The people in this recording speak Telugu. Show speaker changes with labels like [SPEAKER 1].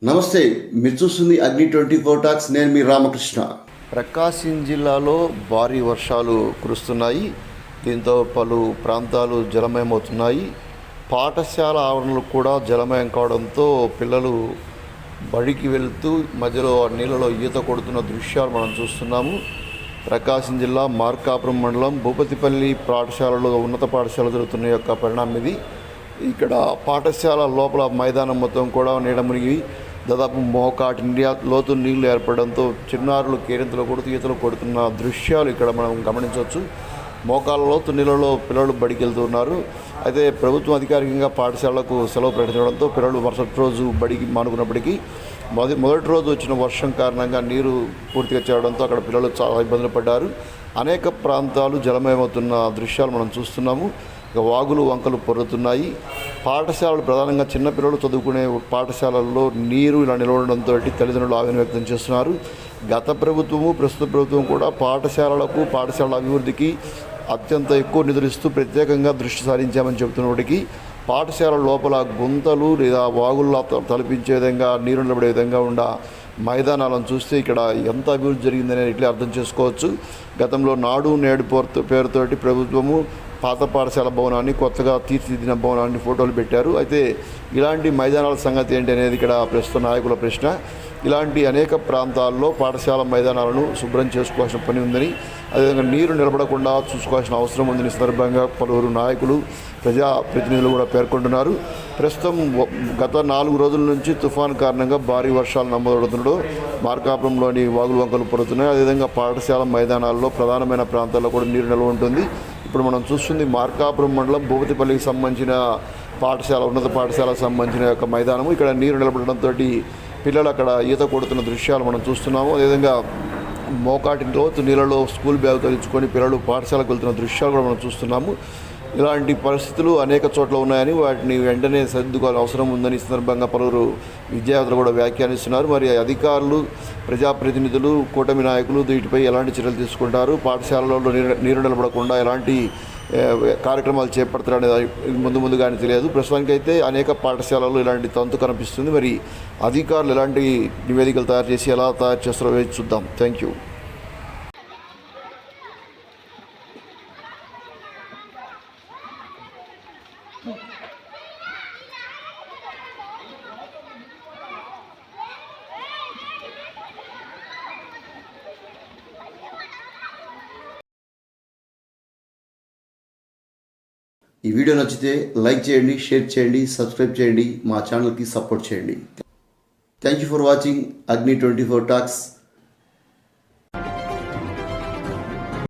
[SPEAKER 1] నమస్తే, మీరు చూస్తుంది అగ్ని 24 టాక్స్. నేను మీ రామకృష్ణ. ప్రకాశం జిల్లాలో భారీ వర్షాలు కురుస్తున్నాయి. దీంతో పలు ప్రాంతాలు జలమయమవుతున్నాయి. పాఠశాల ఆవరణలు కూడా జలమయం కావడంతో పిల్లలు బడికి వెళ్తూ మధ్యలో నీళ్ళలో ఈత కొడుతున్న దృశ్యాలు మనం చూస్తున్నాము. ప్రకాశం జిల్లా మార్కాపురం మండలం భూపతిపల్లి పాఠశాలలో ఉన్నత పాఠశాల జరుగుతున్న యొక్క పరిణామం ఇది. ఇక్కడ పాఠశాల లోపల మైదానం మొత్తం కూడా నీడ మునిగి దాదాపు మోకాటి లోతు నీళ్లు ఏర్పడడంతో చిన్నారులు కేరింతలు కొడుతూ ఈతలు కొడుతున్న దృశ్యాలు ఇక్కడ మనం గమనించవచ్చు. మోకాళ్ళ లోతు నీళ్ళలో పిల్లలు బడికి వెళ్తున్నారు. అయితే ప్రభుత్వం అధికారికంగా పాఠశాలకు సెలవు ప్రకటించడంతో పిల్లలు మరుసటి రోజు బడికి మానుకున్నప్పటికీ మొదటి రోజు వచ్చిన వర్షం కారణంగా నీరు పూర్తిగా చేరడంతో అక్కడ పిల్లలు చాలా ఇబ్బందులు పడ్డారు. అనేక ప్రాంతాలు జలమయమవుతున్న దృశ్యాలు మనం చూస్తున్నాము. ఇక వాగులు వంకలు పొర్లుతున్నాయి. పాఠశాలలు ప్రధానంగా చిన్నపిల్లలు చదువుకునే పాఠశాలల్లో నీరు ఇలా నిలవడంతో తల్లిదండ్రులు ఆవేదన వ్యక్తం చేస్తున్నారు. గత ప్రభుత్వము ప్రస్తుత ప్రభుత్వం కూడా పాఠశాలల అభివృద్ధికి అత్యంత ఎక్కువ నిధులు ఇస్తూ ప్రత్యేకంగా దృష్టి సారించామని చెబుతున్నప్పటికీ పాఠశాల లోపల గుంతలు లేదా వాగుల్లో తలపించే విధంగా నీరు నిలబడే విధంగా ఉన్న మైదానాలను చూస్తే ఇక్కడ ఎంత అభివృద్ధి జరిగిందనే ఇట్లా అర్థం చేసుకోవచ్చు. గతంలో నాడు నేడు పేరుతోటి ప్రభుత్వము పాత పాఠశాల భవనాన్ని కొత్తగా తీర్చిదిద్దిన భవనాన్ని ఫోటోలు పెట్టారు. అయితే ఇలాంటి మైదానాల సంగతి ఏంటి అనేది ఇక్కడ ప్రస్తుత నాయకుల ప్రశ్న. ఇలాంటి అనేక ప్రాంతాల్లో పాఠశాల మైదానాలను శుభ్రం చేసుకోవాల్సిన పని ఉందని, అదేవిధంగా నీరు నిలబడకుండా చూసుకోవాల్సిన అవసరం ఉందని సందర్భంగా పలువురు నాయకులు ప్రజాప్రతినిధులు కూడా పేర్కొంటున్నారు. ప్రస్తుతం గత 4 రోజుల నుంచి తుఫాను కారణంగా భారీ వర్షాలు నమోదవుతుండడం మార్కాపురంలోని వాగులు వంకలు పడుతున్నాయి. అదేవిధంగా పాఠశాల మైదానాల్లో ప్రధానమైన ప్రాంతాల్లో కూడా నీరు నిల్వ ఉంటుంది. ఇప్పుడు మనం చూస్తుంది మార్కాపురం మండలం భూపతిపల్లికి సంబంధించిన ఉన్నత పాఠశాలకు సంబంధించిన యొక్క మైదానము. ఇక్కడ నీరు నిలబడడంతో పిల్లలు అక్కడ ఈత కొడుతున్న దృశ్యాలు మనం చూస్తున్నాము. అదేవిధంగా మోకాటి లోతు నీళ్ళలో స్కూల్ బ్యాగ్ తగిలించుకొని పిల్లలు పాఠశాలకు వెళ్తున్న దృశ్యాలు కూడా మనం చూస్తున్నాము. ఇలాంటి పరిస్థితులు అనేక చోట్ల ఉన్నాయని, వాటిని వెంటనే సర్దుకోవాల్సిన అవసరం ఉందని సందర్భంగా పలువురు విద్యార్థులు కూడా వ్యాఖ్యానిస్తున్నారు. మరి అధికారులు, ప్రజాప్రతినిధులు, కూటమి నాయకులు వీటిపై ఎలాంటి చర్యలు తీసుకుంటారు, పాఠశాలలో నీరు నిలబడకుండా ఎలాంటి కార్యక్రమాలు చేపడతారనేది ముందుగానే తెలియదు. ప్రస్తుతానికైతే అనేక పాఠశాలలు ఇలాంటి తంతు కనిపిస్తుంది. మరి అధికారులు ఎలాంటి నివేదికలు తయారు చేసి ఎలా తయారు చేస్తారో వేచి చూద్దాం. Thank you. ఈ వీడియో నచ్చితే లైక్ చేయండి, షేర్ చేయండి, సబ్స్క్రైబ్ చేయండి, మా ఛానల్కి సపోర్ట్ చేయండి. థ్యాంక్ యూ ఫర్ వాచింగ్ అగ్ని 24 టాక్స్.